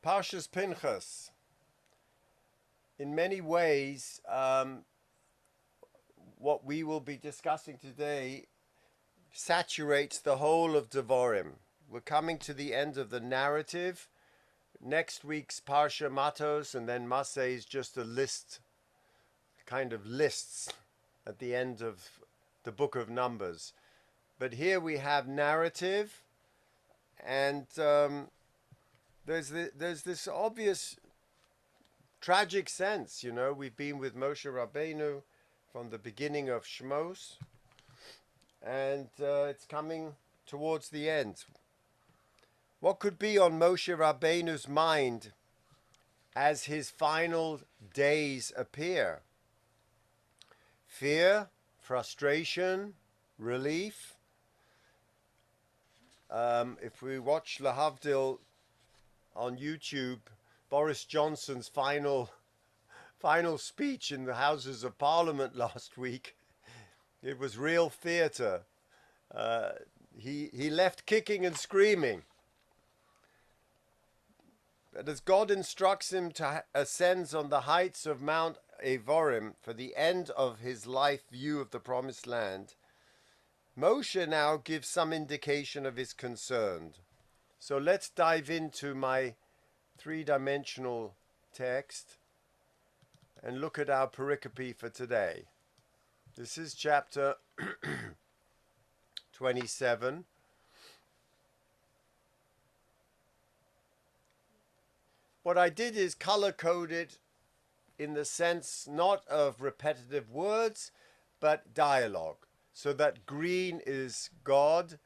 Parshas Pinchas, in many ways, what we will be discussing today saturates the whole of Devarim. We're coming to the end of the narrative. Next week's Parsha Matos and then Maseh is just a list, kind of lists at the end of the book of Numbers. But here we have narrative, and there's this obvious tragic sense, you know. We've been with Moshe Rabbeinu from the beginning of Shmos, and it's coming towards the end. What could be on Moshe Rabbeinu's mind as his final days appear? Fear, frustration, relief. If we watch Lahavdil on YouTube, Boris Johnson's final speech in the Houses of Parliament last week, it was real theatre. He left kicking and screaming. But as God instructs him to ascend on the heights of Mount Avorim for the end of his life view of the Promised Land, Moshe now gives some indication of his concern. So let's dive into my three-dimensional text and look at our pericope for today. This is chapter 27. What I did is color-code it in the sense not of repetitive words, but dialogue. So that green is God,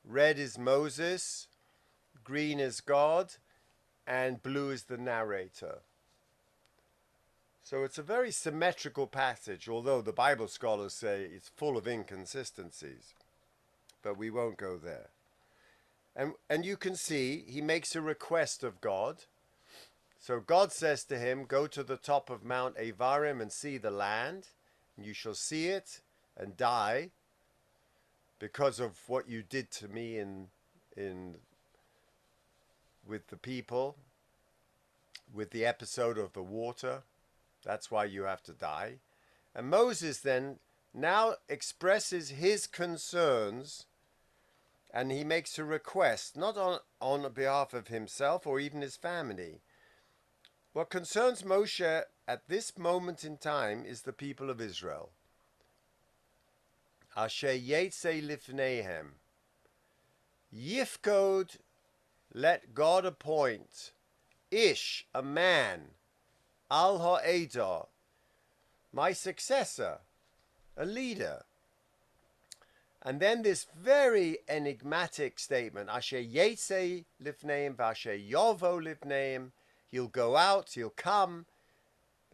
red is Moses, green is God, and blue is the narrator. So it's a very symmetrical passage, although the Bible scholars say it's full of inconsistencies. But we won't go there. And you can see he makes a request of God. So God says to him, go to the top of Mount Avarim and see the land, and you shall see it and die because of what you did to me with the people, with the episode of the water. That's why you have to die. And Moses then now expresses his concerns, and he makes a request, not on behalf of himself or even his family. What concerns Moshe at this moment in time is the people of Israel. Asher yetze lifneihem. Yifkod, let God appoint. Ish, a man. Al ha'edah, my successor, a leader. And then this very enigmatic statement, Asher yetze lifneihem, v'asher yovo lifneihem. He'll go out, he'll come.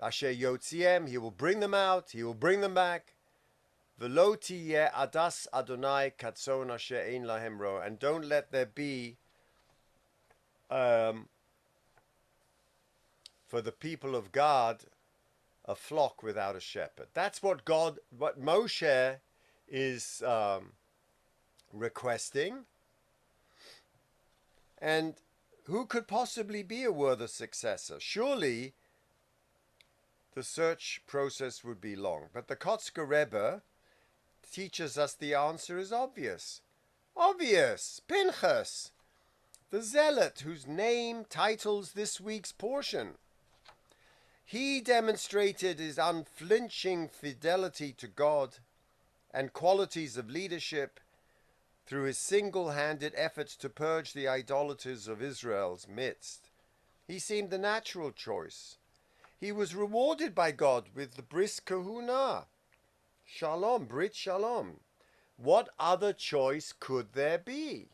Asher yotziem, he will bring them out, he will bring them back. V'lo tiyeh adas Adonai katzon asher ein lahem ro. And don't let there be for the people of God a flock without a shepherd. That's what Moshe is requesting. And who could possibly be a worthy successor? Surely the search process would be long. But the Kotzker Rebbe teaches us the answer is obvious. Obvious! Pinchas, the zealot whose name titles this week's portion. He demonstrated his unflinching fidelity to God and qualities of leadership through his single-handed efforts to purge the idolaters of Israel's midst. He seemed the natural choice. He was rewarded by God with the bris kahuna. Shalom, Brit Shalom. What other choice could there be?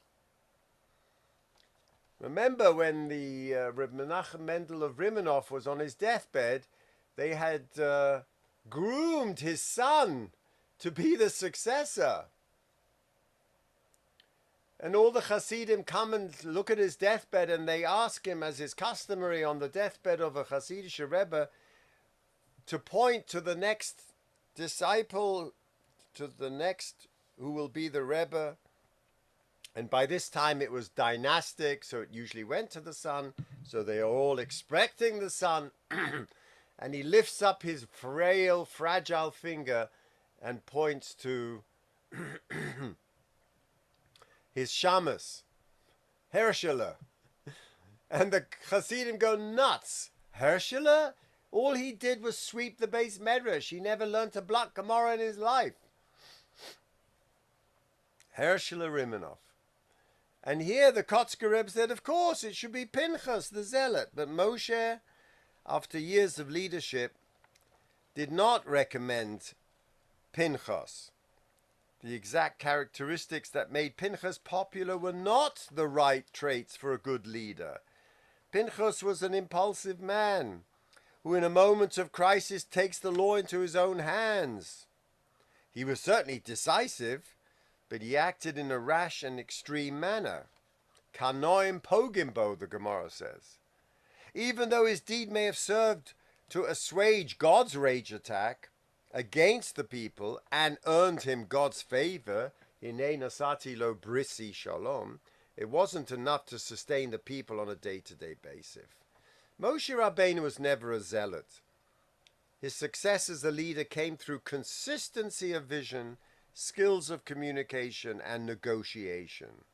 Remember when the Reb Menachem Mendel of Rimenov was on his deathbed, they had groomed his son to be the successor. And all the Hasidim come and look at his deathbed, and they ask him, as is customary on the deathbed of a Hasidic Rebbe, to point to the next disciple, to the next who will be the Rebbe. And by this time it was dynastic, so it usually went to the son. So they are all expecting the son. And he lifts up his frail, fragile finger and points to his shamus, Herschela. And the Hasidim go nuts. Herschela? All he did was sweep the base medrash. He never learned to block Gemara in his life. Herschela Rimanov. And here the Kotzker Rebbe said, of course, it should be Pinchas, the zealot. But Moshe, after years of leadership, did not recommend Pinchas. The exact characteristics that made Pinchas popular were not the right traits for a good leader. Pinchas was an impulsive man who in a moment of crisis takes the law into his own hands. He was certainly decisive, but he acted in a rash and extreme manner. Kanoim pogimbo, the Gemara says. Even though his deed may have served to assuage God's rage attack against the people and earned him God's favor, Hinei nasati lo brisi shalom, it wasn't enough to sustain the people on a day-to-day basis. Moshe Rabbeinu was never a zealot. His success as a leader came through consistency of vision, skills of communication, and negotiation.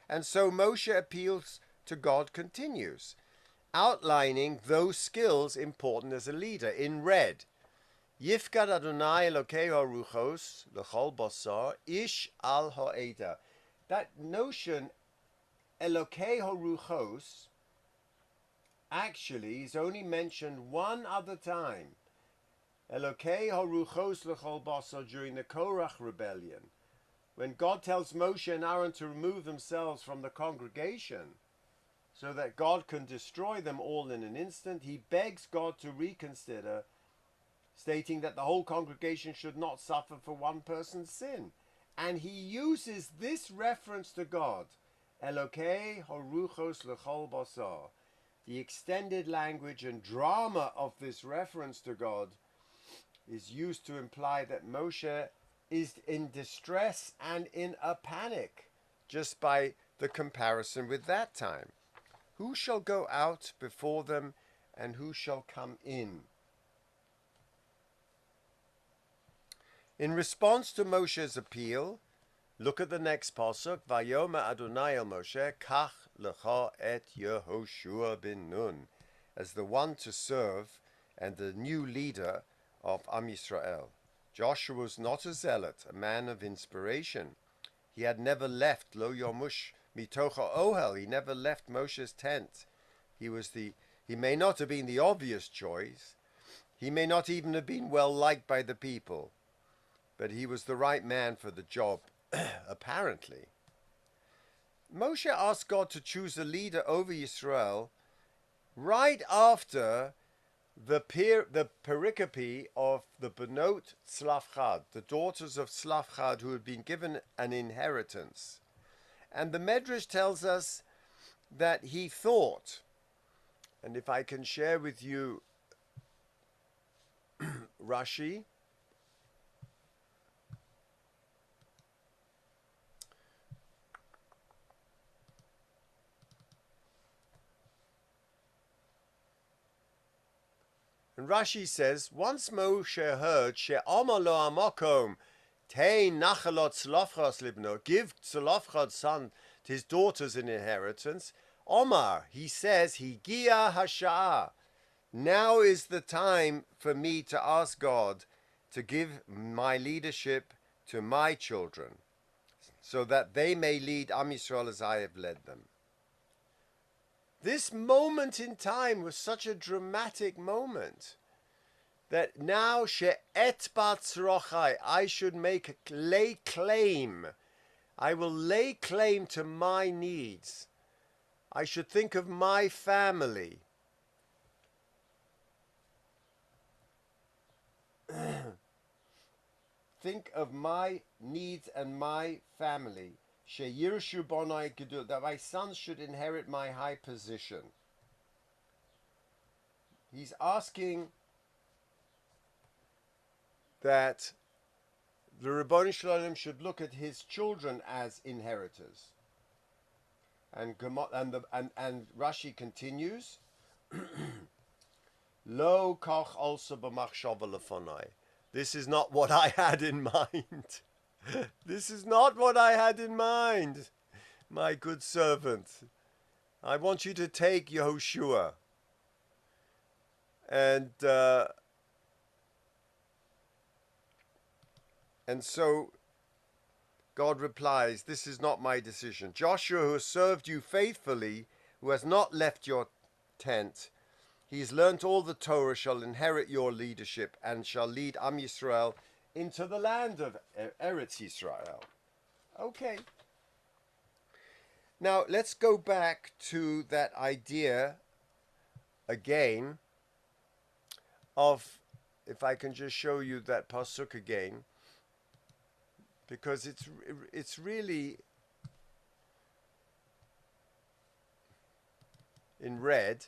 And so Moshe appeals to God continues, outlining those skills important as a leader in red. Yifkad Adonai Elokeho Ruchos L'chol Basar Ish Al Ha'eda. That notion, Elokeho Ruchos, actually is only mentioned one other time. Elokeho Ruchos L'chol Basar during the Korach rebellion, when God tells Moshe and Aaron to remove themselves from the congregation so that God can destroy them all in an instant, he begs God to reconsider, stating that the whole congregation should not suffer for one person's sin. And he uses this reference to God, Elokei Horuchos L'chol Basar. The extended language and drama of this reference to God is used to imply that Moshe is in distress and in a panic, just by the comparison with that time. Who shall go out before them, and who shall come in? In response to Moshe's appeal, look at the next pasuk. Vayoma Adonai el Moshe, kach lecha et Yehoshua ben Nun, as the one to serve and the new leader of Am Yisrael. Joshua was not a zealot, a man of inspiration. He had never left Lo Yomush Mitocha Ohel. He never left Moshe's tent. He may not have been the obvious choice. He may not even have been well liked by the people. But he was the right man for the job, apparently. Moshe asked God to choose a leader over Yisrael right after the pericope of the Benot Tzlafchad, the daughters of Tzlafchad, who had been given an inheritance. And the Medrash tells us that he thought, and if I can share with you Rashi, and Rashi says, once Moshe heard, She'amar lo amakom, tein nachalot tzlofchad libno, give Tzlofchad's son to his daughters in inheritance. Omar, he says, Higia hasha'ah. Now is the time for me to ask God to give my leadership to my children, so that they may lead Am Yisrael as I have led them. This moment in time was such a dramatic moment that now she'et batzrochai, I should lay claim. I will lay claim to my needs. I should think of my family. Think of my needs and my family. Sheyirshu bonai gedul, that my sons should inherit my high position. He's asking that the Ribono Shel Olam should look at his children as inheritors. And Rashi continues, Lo koch also b'machshava lefonai. This is not what I had in mind. This is not what I had in mind, my good servant. I want you to take Yehoshua. And so God replies, this is not my decision. Joshua, who has served you faithfully, who has not left your tent, he has learnt all the Torah, shall inherit your leadership and shall lead Am Yisrael into the land of Eretz Yisrael. Okay. Now, let's go back to that idea again of, if I can just show you that pasuk again, because it's really in red.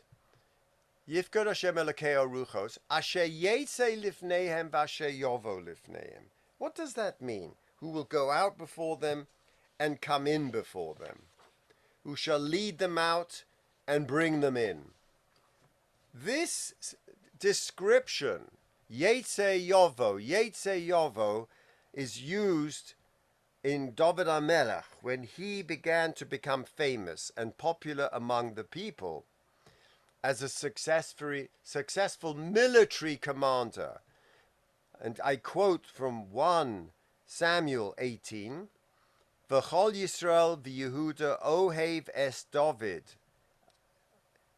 Yifkod Hashem Elokei Ruchos Asher Yetze Lifneihem V'Asher Yovo Lifneihem. What does that mean? Who will go out before them and come in before them? Who shall lead them out and bring them in? This description, Yetze Yovo, is used in David HaMelech when he began to become famous and popular among the people as a successful military commander. And I quote from 1 Samuel 18, V'chol Yisrael v'Yehuda ohev es David.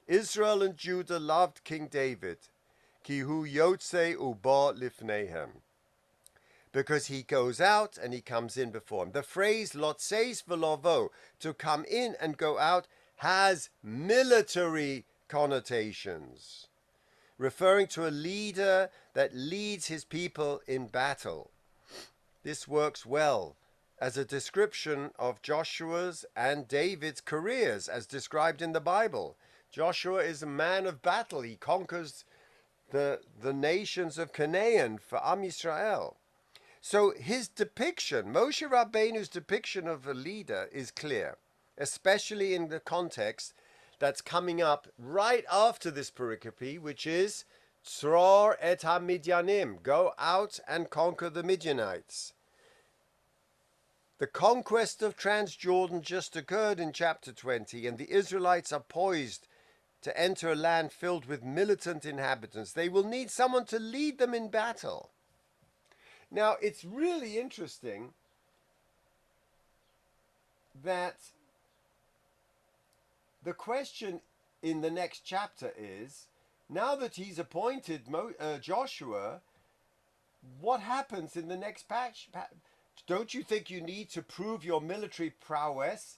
Israel and Judah loved King David, ki hu yotze uba lifnehem, because he goes out and he comes in before him. The phrase lotseis v'lovo, to come in and go out, has military connotations, referring to a leader that leads his people in battle. This works well as a description of Joshua's and David's careers as described in the Bible. Joshua is a man of battle. He conquers the nations of Canaan for Am Yisrael. So his depiction, Moshe Rabbeinu's depiction of a leader, is clear, especially in the context that's coming up right after this pericope, which is Tzror et ha-Midyanim, go out and conquer the Midianites. The conquest of Transjordan just occurred in chapter 20, and the Israelites are poised to enter a land filled with militant inhabitants. They will need someone to lead them in battle. Now, it's really interesting that the question in the next chapter is, now that he's appointed Joshua, what happens in the next patch? Don't you think you need to prove your military prowess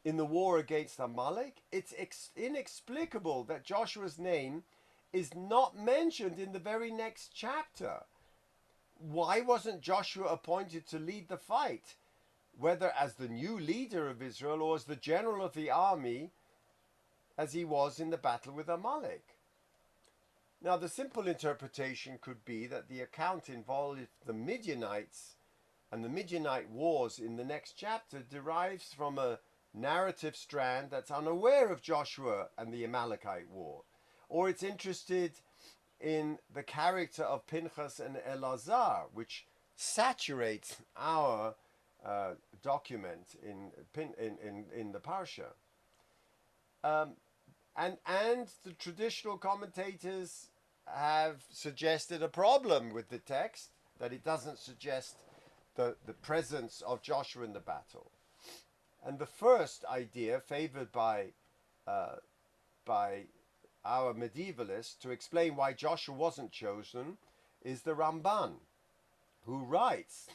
in the war against Amalek? It's inexplicable that Joshua's name is not mentioned in the very next chapter. Why wasn't Joshua appointed to lead the fight, whether as the new leader of Israel or as the general of the army, as he was in the battle with Amalek? Now, the simple interpretation could be that the account involved the Midianites and the Midianite wars in the next chapter derives from a narrative strand that's unaware of Joshua and the Amalekite war, or it's interested in the character of Pinchas and Elazar, which saturates our document in the Parsha. And the traditional commentators have suggested a problem with the text, that it doesn't suggest the presence of Joshua in the battle. And the first idea favored by our medievalists to explain why Joshua wasn't chosen is the Ramban, who writes,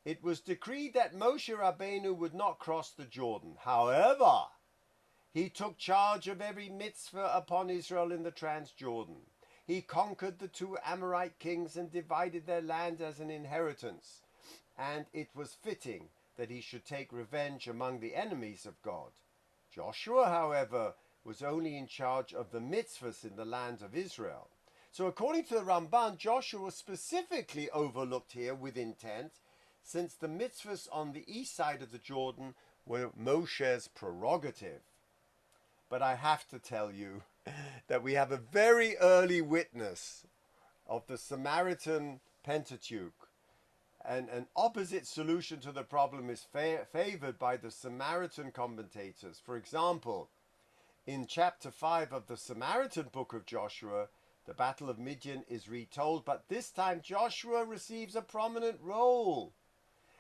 it was decreed that Moshe Rabbeinu would not cross the Jordan. However, he took charge of every mitzvah upon Israel in the Transjordan. He conquered the 2 Amorite kings and divided their land as an inheritance. And it was fitting that he should take revenge among the enemies of God. Joshua, however, was only in charge of the mitzvahs in the land of Israel. So according to the Ramban, Joshua was specifically overlooked here with intent, since the mitzvahs on the east side of the Jordan were Moshe's prerogative. But I have to tell you that we have a very early witness of the Samaritan Pentateuch. And an opposite solution to the problem is favored by the Samaritan commentators. For example, in chapter 5 of the Samaritan book of Joshua, the Battle of Midian is retold, but this time Joshua receives a prominent role.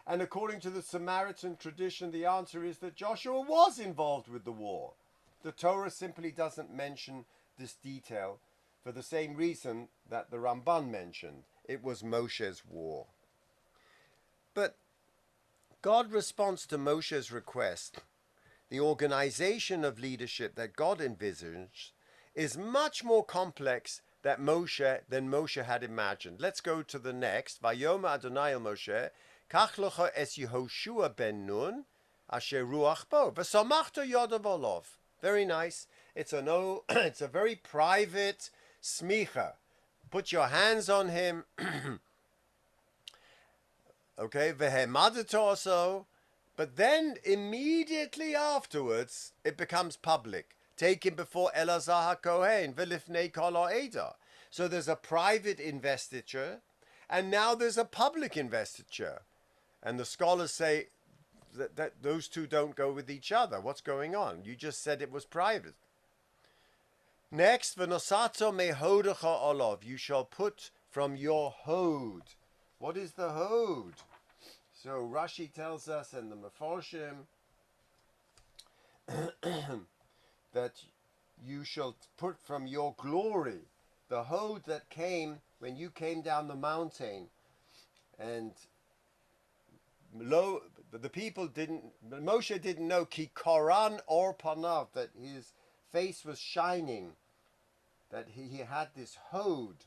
And according to the Samaritan tradition, the answer is that Joshua was involved with the war. The Torah simply doesn't mention this detail for the same reason that the Ramban mentioned. It was Moshe's war. But God responds to Moshe's request. The organization of leadership that God envisaged is much more complex than Moshe had imagined. Let's go to the next. Vayoma Adonai el Moshe, Kach locha es Yehoshua ben Nun, asher ruach bo, v'samachta yodav olov. Very nice. It's a very private smicha. Put your hands on him. Okay, v'hemadato also. But then immediately afterwards, it becomes public. Take him before Elazar HaKohen, v'lifnei kol ha'eda. So there's a private investiture, and now there's a public investiture. And the scholars say that those two don't go with each other. What's going on? You just said it was private. Next, v'nosato mehodecha olov. You shall put from your hode. What is the hode? So Rashi tells us, and the Mefarshim, that you shall put from your glory the hode that came when you came down the mountain. And the people Moshe didn't know ki koran or panav, that his face was shining, that he had this hode.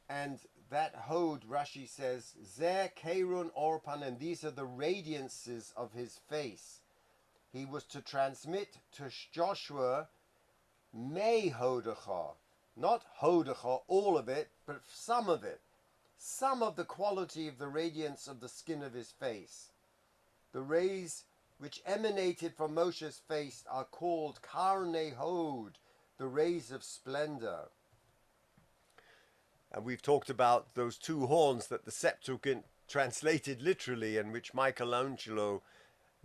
And that hode, Rashi says, Zeh Kerun Orpan, and these are the radiances of his face. He was to transmit to Joshua Mei Hodecha, not Hodecha, all of it, but some of it. Some of the quality of the radiance of the skin of his face. The rays which emanated from Moshe's face are called Karnei Hod, the rays of splendor. And we've talked about those two horns that the Septuagint translated literally, and which Michelangelo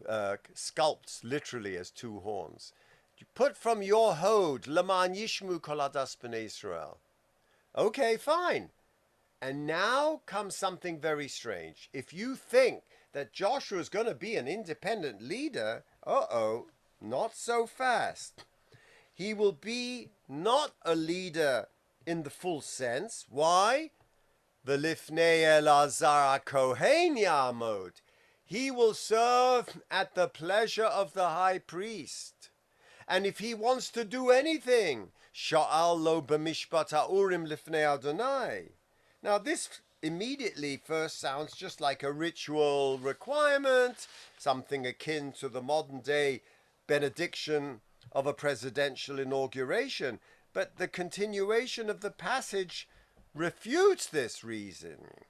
sculpts literally as two horns. You put from your hode, Laman Yishmu Koladas B'nai Israel. Okay, fine. And now comes something very strange. If you think that Joshua is going to be an independent leader, not so fast. He will be not a leader in the full sense. Why? V'lifnei Elazar HaKohen ya'amod. He will serve at the pleasure of the high priest. And if he wants to do anything, sha'al lo b'mishpat ha'urim lifnei Adonai. Now this immediately first sounds just like a ritual requirement, something akin to the modern day benediction of a presidential inauguration. But the continuation of the passage refutes this reasoning.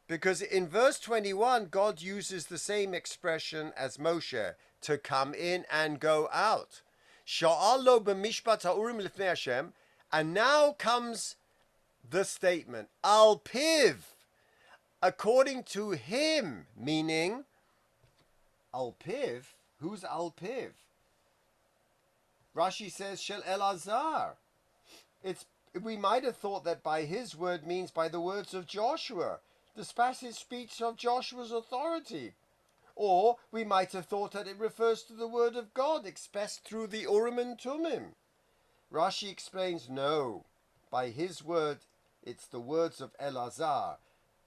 Because in verse 21, God uses the same expression as Moshe, to come in and go out. Sha'al lo b'mishpat ha'urim lifnei Hashem. And now comes the statement, al piv, according to him, meaning, al piv, who's al piv? Rashi says, shel Elazar. We might have thought that by his word means by the words of Joshua. This passage speaks of Joshua's authority. Or we might have thought that it refers to the word of God expressed through the Urim and Tumim. Rashi explains, no, by his word, it's the words of Elazar.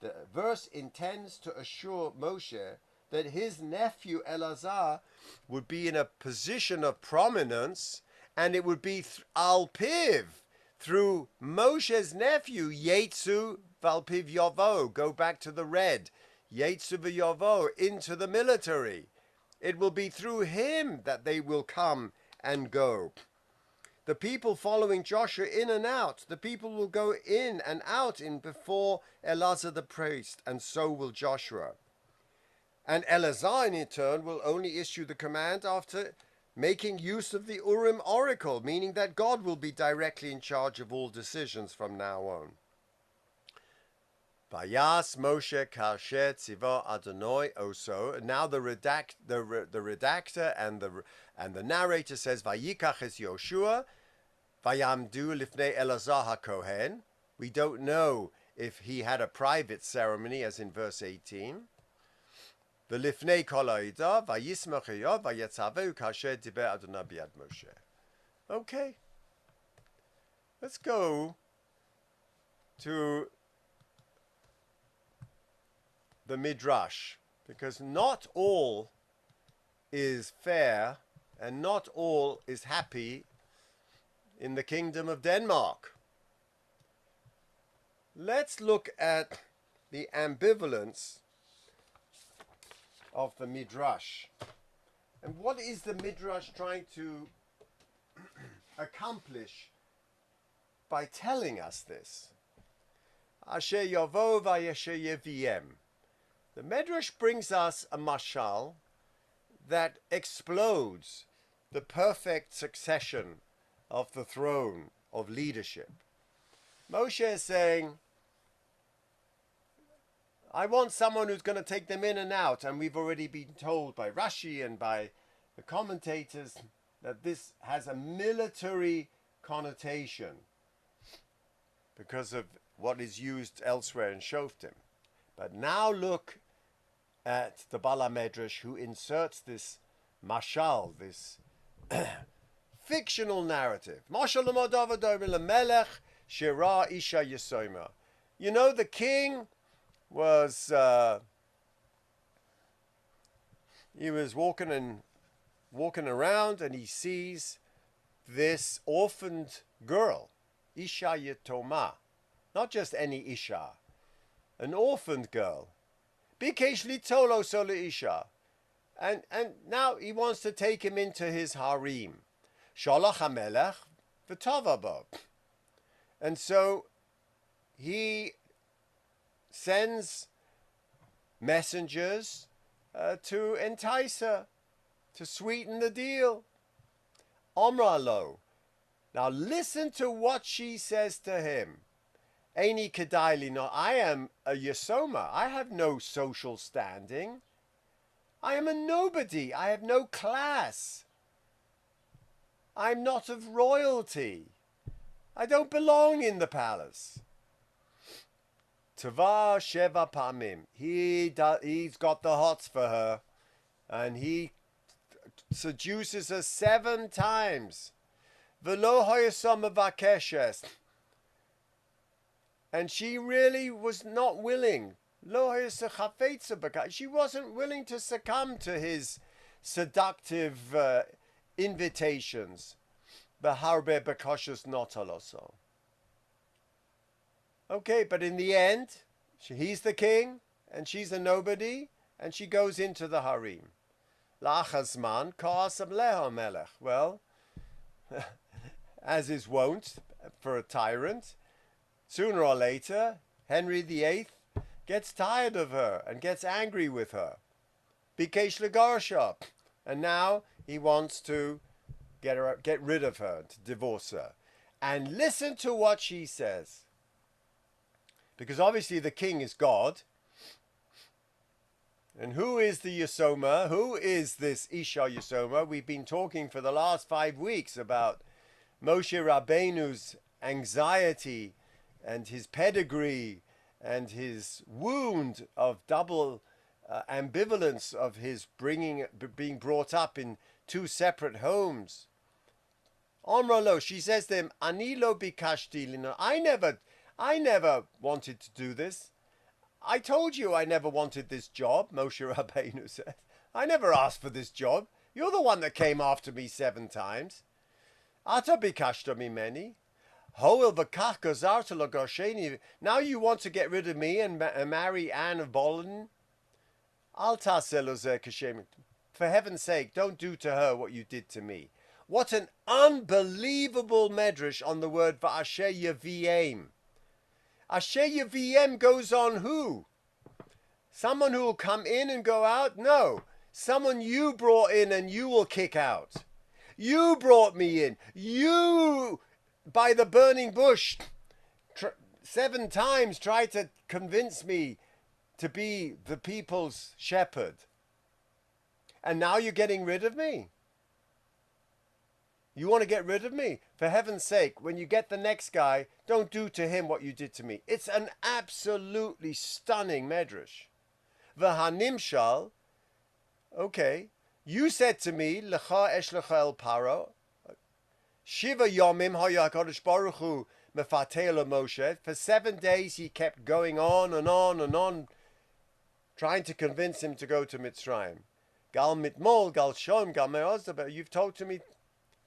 The verse intends to assure Moshe that his nephew Elazar would be in a position of prominence, and it would be al-piv, through Moshe's nephew, Yetzu Valpiv Yovo, go back to the red, Yetzu V'Yovo, into the military. It will be through him that they will come and go. The people following Joshua in and out, the people will go in and out in before Elazar the priest, and so will Joshua. And Elazar, in turn, will only issue the command after making use of the Urim oracle, meaning that God will be directly in charge of all decisions from now on. Vayas Moshe Kasher Tziva Adonai Oso. And now the redactor and the narrator says, Vayikach es Yoshua, Vayamdu lifnei Elazar HaKohen. We don't know if he had a private ceremony, as in verse 18. V'lifnei kol ha'ida, vayismach Eyav, vayetzaveu kasher diber Adonai b'yad Moshe. Okay. Let's go to the Midrash, because not all is fair and not all is happy in the kingdom of Denmark. Let's look at the ambivalence of the Midrash. And what is the Midrash trying to accomplish by telling us this? Asher yavo vayasher yeviem. The Midrash brings us a mashal that explodes the perfect succession of the throne of leadership. Moshe is saying, I want someone who's going to take them in and out, and we've already been told by Rashi and by the commentators that this has a military connotation because of what is used elsewhere in Shoftim. But now look at the Bala Medrash, who inserts this mashal, this fictional narrative. You know, the king was he was walking around, and he sees this orphaned girl, Isha Yetoma, not just any Isha, an orphaned girl. Bikesh litolo solo Isha, and now he wants to take him into his harem. Shalach hamelech v'tavabo, and so he sends messengers to entice her, to sweeten the deal. Omra lo. Now listen to what she says to him. Eini kedaili no. I am a yesoma. I have no social standing. I am a nobody. I have no class. I'm not of royalty. I don't belong in the palace. Tava sheva pamim. He's got the hots for her, and he seduces her 7 times. V'lo hayasam vakeshes. And she really was not willing. She wasn't willing to succumb to his seductive invitations. B'harbe bekoshes notaloso. Okay, but in the end, he's the king, and she's a nobody, and she goes into the harem. Lachazman ka'asam leha melech. Well, as is wont for a tyrant, sooner or later, Henry VIII gets tired of her and gets angry with her. Bikesh legarsha. And now he wants to get rid of her, to divorce her. And listen to what she says. Because obviously the king is God. And who is the Yesoma? Who is this Isha Yesoma? We've been talking for the last 5 weeks about Moshe Rabbeinu's anxiety and his pedigree and his wound of double ambivalence of his being brought up in 2 separate homes. Omralo, she says to him, Anilo bikashti lino. I never wanted to do this. I told you I never wanted this job, Moshe Rabbeinu said. I never asked for this job. You're the one that came after me 7 times. Ata bikashta mimeni. Hoel v'kach gazarta l'gosheni. Now you want to get rid of me and marry Anne of Bolin? Al taseh lo zeh kashem. For heaven's sake, don't do to her what you did to me. What an unbelievable medrash on the word v'asher yeviem. Asher yeviem goes on who? Someone who will come in and go out? No. Someone you brought in and you will kick out. You brought me in. You, by the burning bush, 7 times tried to convince me to be the people's shepherd. And now you're getting rid of me. You want to get rid of me? For heaven's sake, when you get the next guy, don't do to him what you did to me. It's an absolutely stunning medrash. V'hanimshal, okay, you said to me, Lecha esh lecha el paro, Shiva yomim haya HaKadosh Baruch Hu mefatei Moshe. For 7 days he kept going on and on and on, trying to convince him to go to Mitzrayim. Gal mitmol, gal shom, gal me'oz, but you've told to me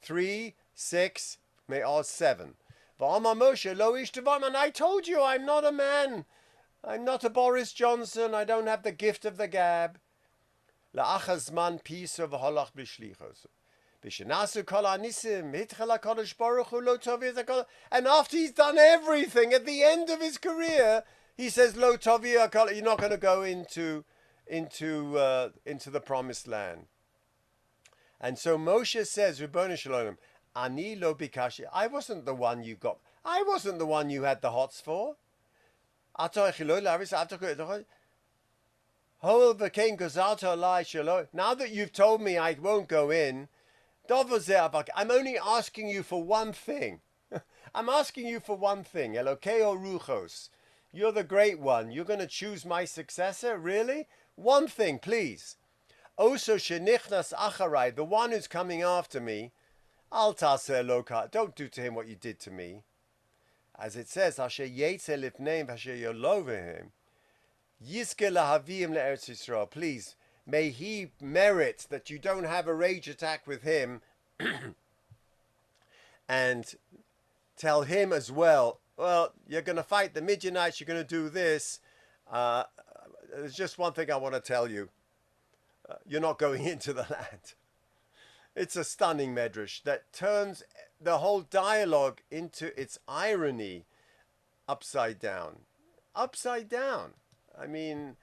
3, 6, me'oz 7. V'amar Moshe lo ish devar, and I told you I'm not a man. I'm not a Boris Johnson. I don't have the gift of the gab. La'achazman piso v'holach b'shlichos. B'shenasu kol ha'nisim hitchel HaKadosh Baruch Hu lo tovi zakol. And after he's done everything, at the end of his career, he says, Lo tovi HaKadosh, you're not going to go into the promised land. And so Moshe says, Ribono Shel Olam, Ani lo bikashi. I wasn't the one you got. I wasn't the one you had the hots for. Now that you've told me I won't go in, I'm only asking you for one thing. I'm asking you for one thing. Elokeo Ruchos. You're the great one. You're going to choose my successor? Really? One thing, please. Oso shenichnas acharai, the one who's coming after me, al taseh loka, don't do to him what you did to me. As it says, Hasher yetze lifneim Hasher yolovehim, yizke lahavim le'eretz Yisrael. Please, may he merit that you don't have a rage attack with him, and tell him as well, well, you're going to fight the Midianites, you're going to do this. There's just one thing I want to tell you. You're not going into the land. It's a stunning medrash that turns the whole dialogue into its irony upside down. Upside down. I mean,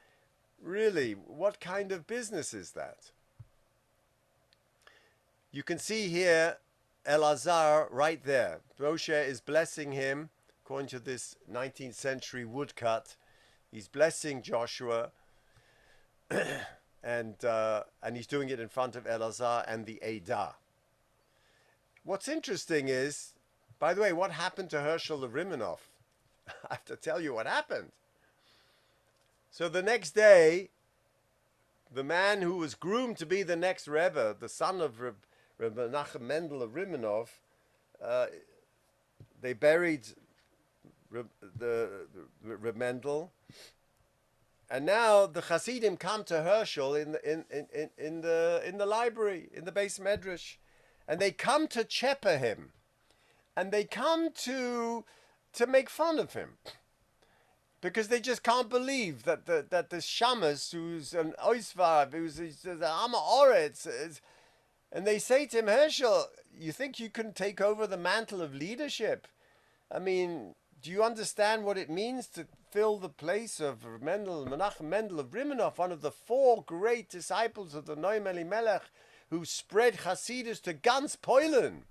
really, what kind of business is that? You can see here Elazar right there. Moshe is blessing him, according to this 19th century woodcut. He's blessing Joshua. And he's doing it in front of Elazar and the Eidah. What's interesting is, by the way, what happened to Herschel the Rimanov? I have to tell you what happened. So the next day, the man who was groomed to be the next Rebbe, the son of Reb Menachem Mendel of Rimanov, they buried Reb Mendel. And now the Hasidim come to Herschel in the library, in the Beis Medrash, and they come to cheper him, and they come to make fun of him, because they just can't believe that the Shamas, who's an Oisvav, who's the Ama Oretz, and they say to him, Herschel, you think you can take over the mantle of leadership? I mean, do you understand what it means to fill the place of Menachem Mendel of Rimanov, one of the 4 great disciples of the Noam Elimelech, who spread Hasidus to ganz Poland?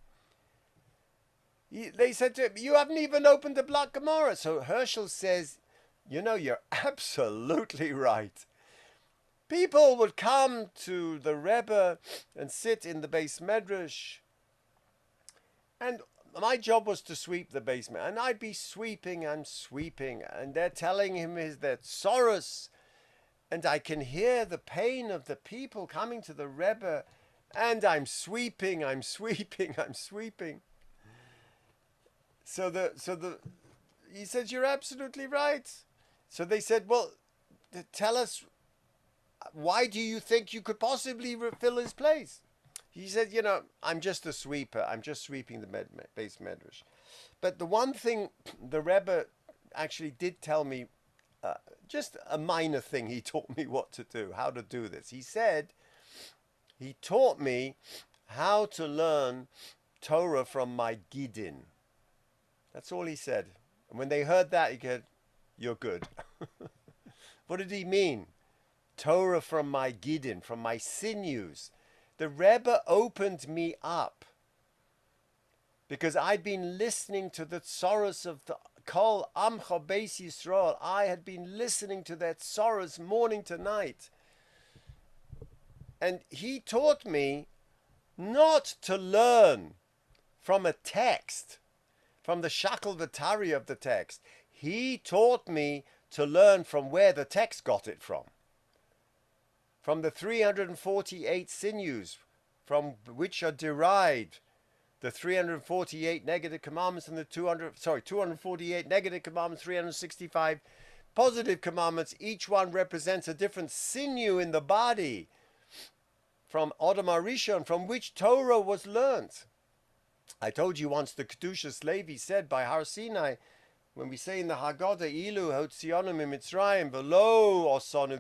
They said to him, you haven't even opened the Black Gemara. So Herschel says, you know, you're absolutely right. People would come to the Rebbe and sit in the Beis Medrash, and my job was to sweep the basement, and I'd be sweeping and sweeping, and they're telling him their sorrows, and I can hear the pain of the people coming to the Rebbe, and I'm sweeping. So he said, you're absolutely right. So they said, well, tell us, why do you think you could possibly fill his place? He said, you know, I'm just a sweeper. I'm just sweeping the Beis Medrash. But the one thing the Rebbe actually did tell me, just a minor thing, he taught me what to do, how to do this. He said, he taught me how to learn Torah from my Gidin. That's all he said. And when they heard that, he said, you're good. What did he mean? Torah from my gidin, from my sinews. The Rebbe opened me up because I'd been listening to the sorrows of the Kol Amcha Beis Yisrael. I had been listening to their sorrows morning to night. And he taught me not to learn from a text, from the shackle vatari of the text. He taught me to learn from where the text got it from the 348 sinews from which are derived the 348 negative commandments and the 248 negative commandments, 365 positive commandments. Each one represents a different sinew in the body from Adam Arishon, from which Torah was learnt. I told you once the Kedushas Levi said by Har Sinai, when we say in the Haggadah, Ilu Hotzionu Mitzrayim, V'lo osonu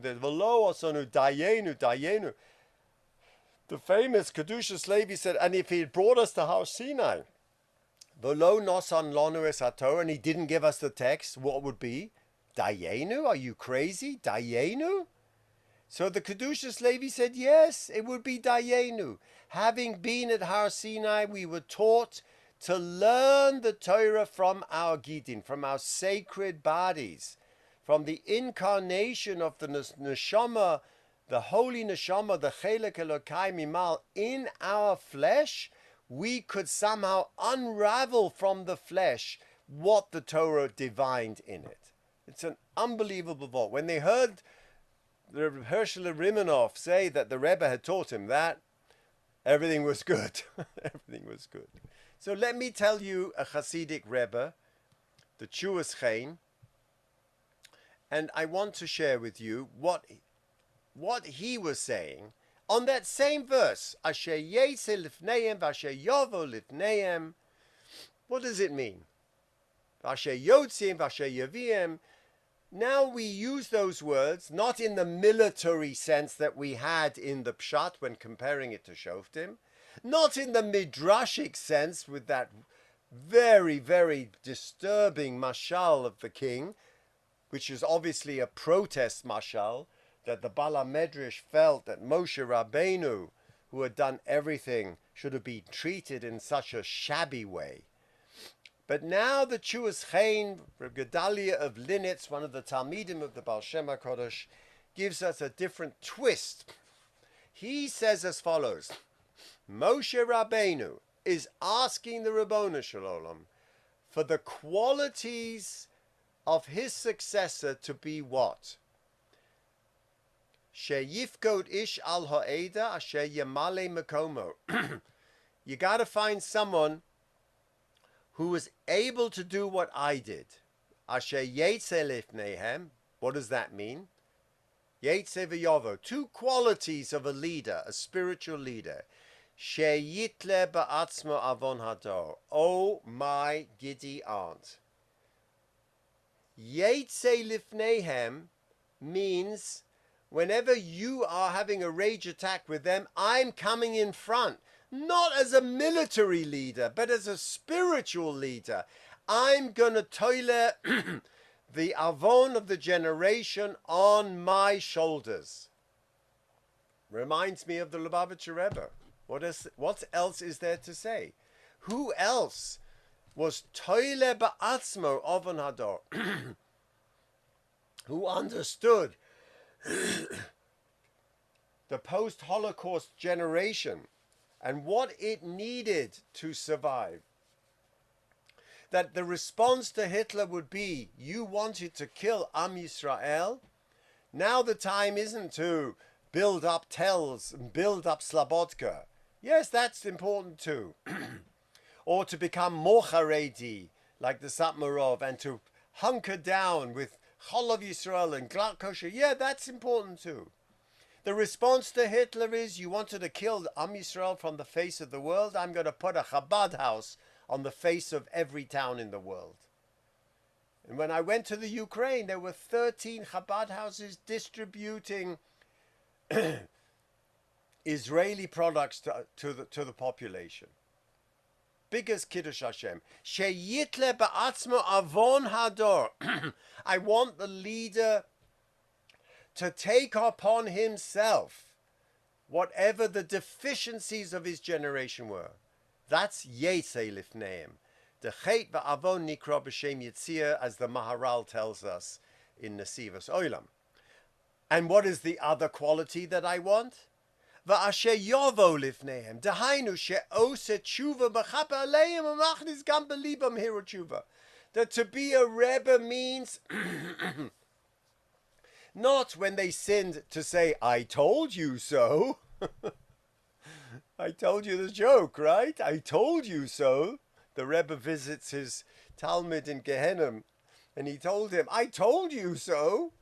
dayenu. The famous Kedushas Levi said, and if he had brought us to Har Sinai, V'lo nosan lonu es haTorah, and he didn't give us the text, what would be? Dayenu? Are you crazy? Dayenu? So the Kedushas Levi said, yes, it would be Dayenu. Having been at Har Sinai, we were taught to learn the Torah from our Gidin, from our sacred bodies, from the incarnation of the Neshama, the holy Neshama, the Chelek Elokai Mimal, in our flesh. We could somehow unravel from the flesh what the Torah divined in it. It's an unbelievable thought. When they heard the Hershel Rimanov say that the Rebbe had taught him that, everything was good. Everything was good. So let me tell you a Hasidic Rebbe, the Chuas Chaim, and I want to share with you what he was saying on that same verse. Asher yetze lifneim v'asher yovo lifneim. What does it mean? V'asher yotzim v'asher yaviem. Now we use those words not in the military sense that we had in the Pshat when comparing it to Shoftim, not in the midrashic sense with that very, very disturbing mashal of the king, which is obviously a protest mashal, that the Bala Medrash felt that Moshe Rabbeinu, who had done everything, should have been treated in such a shabby way. But now the Chuas Chaim, Reb Gedalia of Linitz, one of the Talmidim of the Baal Shem HaKodesh, gives us a different twist. He says as follows: Moshe Rabbeinu is asking the Ribono Shel Olam for the qualities of his successor to be what? Sheyifkod ish al ha'eda asher yamale mekomo. You got to find someone who was able to do what I did. Asher yetze lifnehem. What does that mean? Yetze v'yovo. Two qualities of a leader, a spiritual leader. Sheyitle ba'atzmo avon hador. Oh, my giddy aunt. Yetze lifnehem means whenever you are having a rage attack with them, I'm coming in front. Not as a military leader, but as a spiritual leader. I'm going to toile the avon of the generation on my shoulders. Reminds me of the Lubavitcher Rebbe. What else is there to say? Who else was toile ba'atzmo oven hador? Who understood the post-Holocaust generation and what it needed to survive. That the response to Hitler would be, you wanted to kill Am Yisrael. Now the time isn't to build up Telz and build up Slobodka. Yes, that's important too. Or to become more Haredi, like the Satmarov, and to hunker down with Cholov Yisrael and Glat Kosher. Yeah, that's important too. The response to Hitler is, you wanted to kill Am Yisrael from the face of the world? I'm going to put a Chabad house on the face of every town in the world. And when I went to the Ukraine, there were 13 Chabad houses distributing Israeli products to the population. Biggest Kiddush Hashem. Sheyitle ba'atzmo avon hador. I want the leader to take upon himself whatever the deficiencies of his generation were. That's Yesei Lifneim. The Chet va'avon nikra b'shem Yitzir, as the Maharal tells us in Nesivos Olam. And what is the other quality that I want? Va'asher yovo lifneim, dehainu she'ose tshuva b'chapa aleim u'machnis gam b'libam hiru tshuva. That to be a Rebbe means not when they sinned to say, I told you so. I told you the joke, right? I told you so. The Rebbe visits his Talmud in Gehenna, and he told him, I told you so.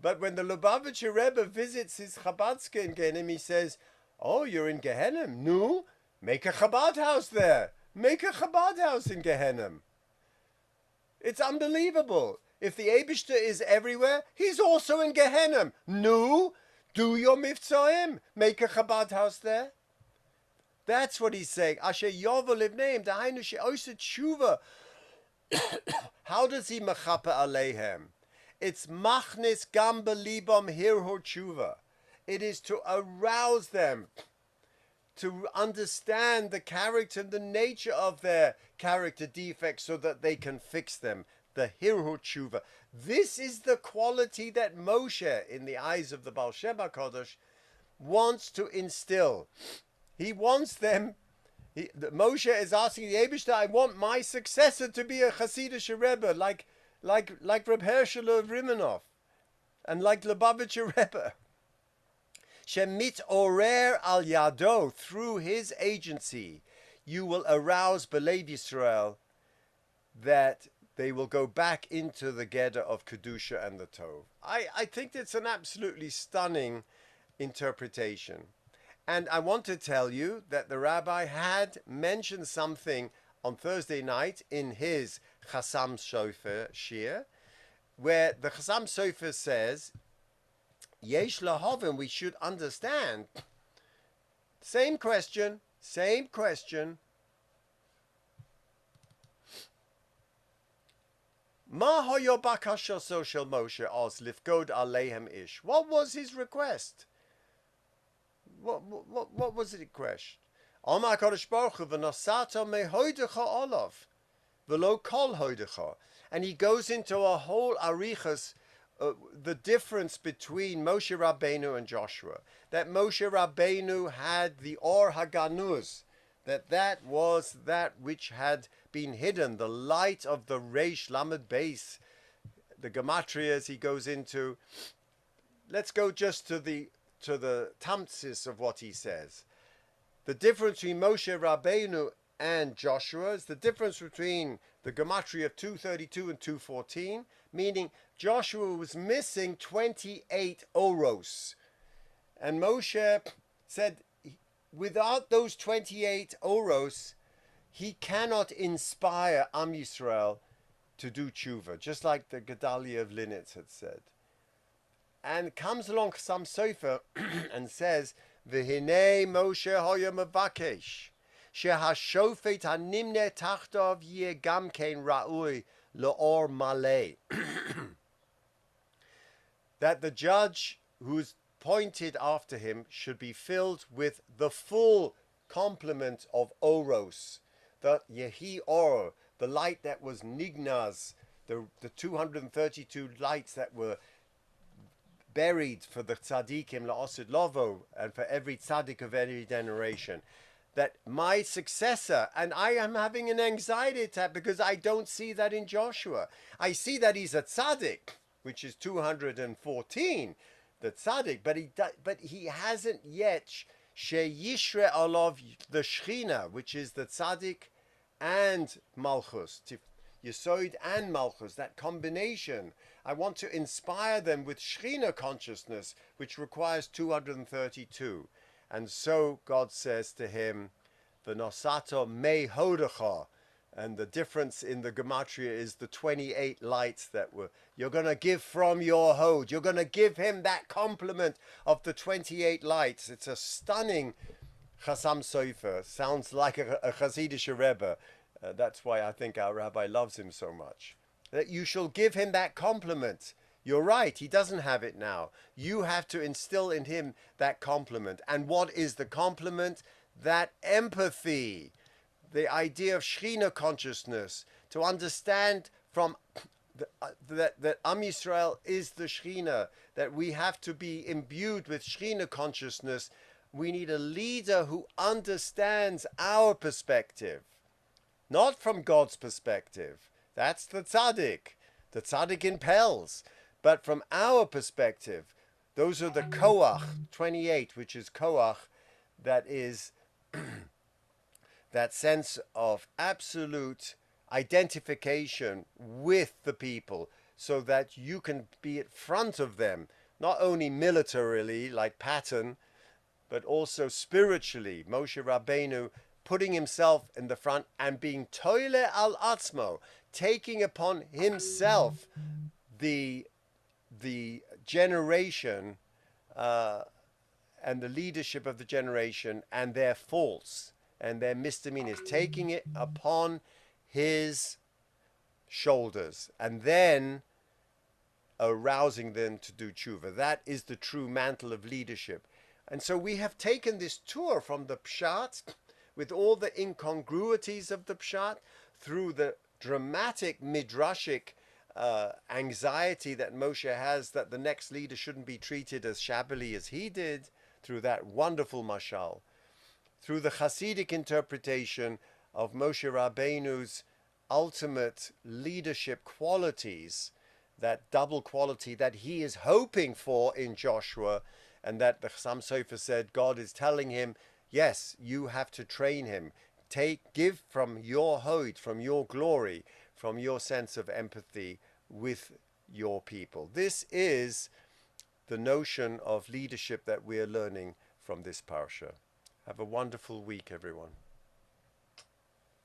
But when the Lubavitcher Rebbe visits his Chabadska in Gehenna, he says, oh, you're in Gehenna? No, make a Chabad house there. Make a Chabad house in Gehenna. It's unbelievable. If the Eibishter is everywhere, he's also in Gehenna. No, do your Mivtzoim. Make a Chabad house there. That's what he's saying. Asher yovo livneim, dahainu she'oset tshuva. How does he mechaper aleihem? It's machnis gam belibam hirhor tshuva. It is to arouse them, to understand the character and the nature of their character defects so that they can fix them. The hirhor tshuva. This is the quality that Moshe, in the eyes of the Baal Shem HaKadosh, wants to instill. He wants them. Moshe is asking the Eibishter, I want my successor to be a Hasidic Rebbe, like Reb Herschel of Rimanov, and like Lubavitcher Rebbe. Shemit orer al yado, through his agency, you will arouse B'lev Yisrael that they will go back into the Geder of Kedusha and the Tov. I think it's an absolutely stunning interpretation. And I want to tell you that the rabbi had mentioned something on Thursday night in his Chassam Sofer Shir, where the Chassam Sofer says, Yesh lahovim, we should understand. Same question. Ma hoyo bakashoso shel Moshe os lifgod aleihem ish. What was his request? What was it request? Amar Kadosh Baruch Hu v'nosato mehoidecha olav v'lo kol hoidecha. And he goes into a whole arichas, the difference between Moshe Rabbeinu and Joshua. That Moshe Rabbeinu had the Or HaGanuz, that was that which had been hidden, the light of the Reish Lamed Beis, the Gematrias he goes into. Let's go just to the tamsis of what he says. The difference between Moshe Rabbeinu and Joshua is the difference between the gematria of 232 and 214, meaning Joshua was missing 28 oros. And Moshe said, without those 28 oros, he cannot inspire Am Yisrael to do tshuva, just like the Gedalia of Linitz had said. And comes along some Sofer and says, V'hinei Moshe hoya mevakesh, shehashofet hanimne tachtov yeh gam kein ra'ui le'or malei. That the judge who's pointed after him should be filled with the full complement of oros, the yehi or, the light that was nignaz, the 232 lights that were buried for the tzaddikim la'osid lovo, and for every tzaddik of every generation. That my successor, and I am having an anxiety attack because I don't see that in Joshua. I see that he's a tzaddik, which is 214, the tzaddik, but he hasn't yet sheyishre alav the shechina, which is the tzaddik and malchus, Yesod and malchus, that combination. I want to inspire them with shechina consciousness, which requires 232. And so God says to him, V'nosato me hodecha. And the difference in the gematria is the 28 lights that were, you're going to give from your hod. You're going to give him that complement of the 28 lights. It's a stunning Chassam Sofer. Sounds like a Hasidic Rebbe. That's why I think our rabbi loves him so much. That you shall give him that compliment. You're right, he doesn't have it now. You have to instill in him that complement. And what is the complement? That empathy, the idea of Shekhinah consciousness, to understand from that Am Yisrael is the Shekhinah, that we have to be imbued with Shekhinah consciousness. We need a leader who understands our perspective, not from God's perspective. That's the tzaddik impels. But from our perspective, those are the koach, 28, which is koach, that is that sense of absolute identification with the people, so that you can be in front of them, not only militarily like Patton, but also spiritually. Moshe Rabbeinu putting himself in the front and being toile al atzmo, taking upon himself the generation and the leadership of the generation and their faults and their misdemeanors, taking it upon his shoulders and then arousing them to do tshuva. That is the true mantle of leadership. And so we have taken this tour from the Pshat, with all the incongruities of the Pshat, through the dramatic midrashic anxiety that Moshe has that the next leader shouldn't be treated as shabbily as he did, through that wonderful mashal, through the Hasidic interpretation of Moshe Rabbeinu's ultimate leadership qualities, that double quality that he is hoping for in Joshua, and that the Chassam Sofer said God is telling him, yes, you have to train him. Give from your hoid, from your glory, from your sense of empathy with your people. This is the notion of leadership that we are learning from this parsha. Have a wonderful week, everyone.